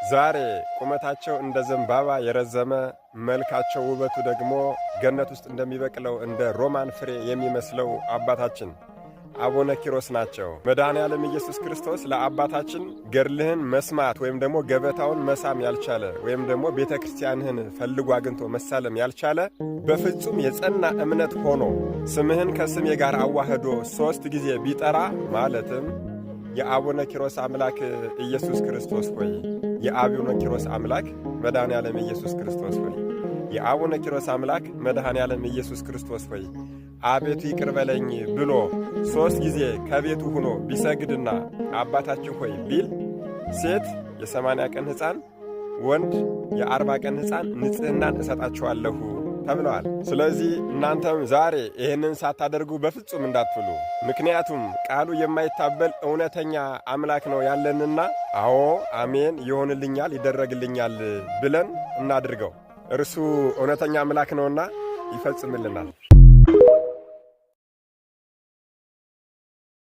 ዛሬ ቁመታቸው እንደ ዘንባባ የረዘመ መልካቸው ውበቱ ደግሞ ገነት ውስጥ እንደሚበቅለው እንደ ሮማን ፍሬ የሚመስለው አባታችን አቡነ ኪሮስ ናቸው። መድኃኔዓለም ኢየሱስ ክርስቶስ ለአባታችን ገድልህን መስማት ወይም ደግሞ ገበታውን መሳም ያልቻለ ወይም ደግሞ ቤተ ክርስቲያንህን ፈልጎ አግኝቶ መሳለም ያልቻለ በፍጹም የጸና እምነት ሆኖ ስምህን ከስሜ ጋር አዋህዶ 3 ጊዜ ቢጠራ ማለትም የአቡነ ኪሮስ አምላክ ኢየሱስ ክርስቶስ ሆይ፣ የአቡነ ኪሮስ አምላክ መድኃኔዓለም ኢየሱስ ክርስቶስ ሆይ፣ የአቡነ ኪሮስ አምላክ መድኃኔዓለም ኢየሱስ ክርስቶስ ሆይ አቤቱ ይቅር በለኝ ብሎ 3 ጊዜ ከቤቱ ሆኖ ቢሰግድና አባታችን ሆይ ቢል ሴት የ80 ቀን ሕፃን ወንድ የ40 ቀን ሕፃን ንጽሕናን እሰጣቸዋለሁ ተብለዋል። ስለዚህ እናንተም ዛሬ ይህንን ሳታደርጉ በፍጹም እንዳትሉ። ምክንያቱም ቃሉ የማይታበል እውነተኛ አምላክ ነው ያለንና፣ አዎ አሜን ይሆንልኛል ይደረግልኛል ብለን እናድርገው። እርሱ እውነተኛ አምላክ ነውና ይፈጽምልናል።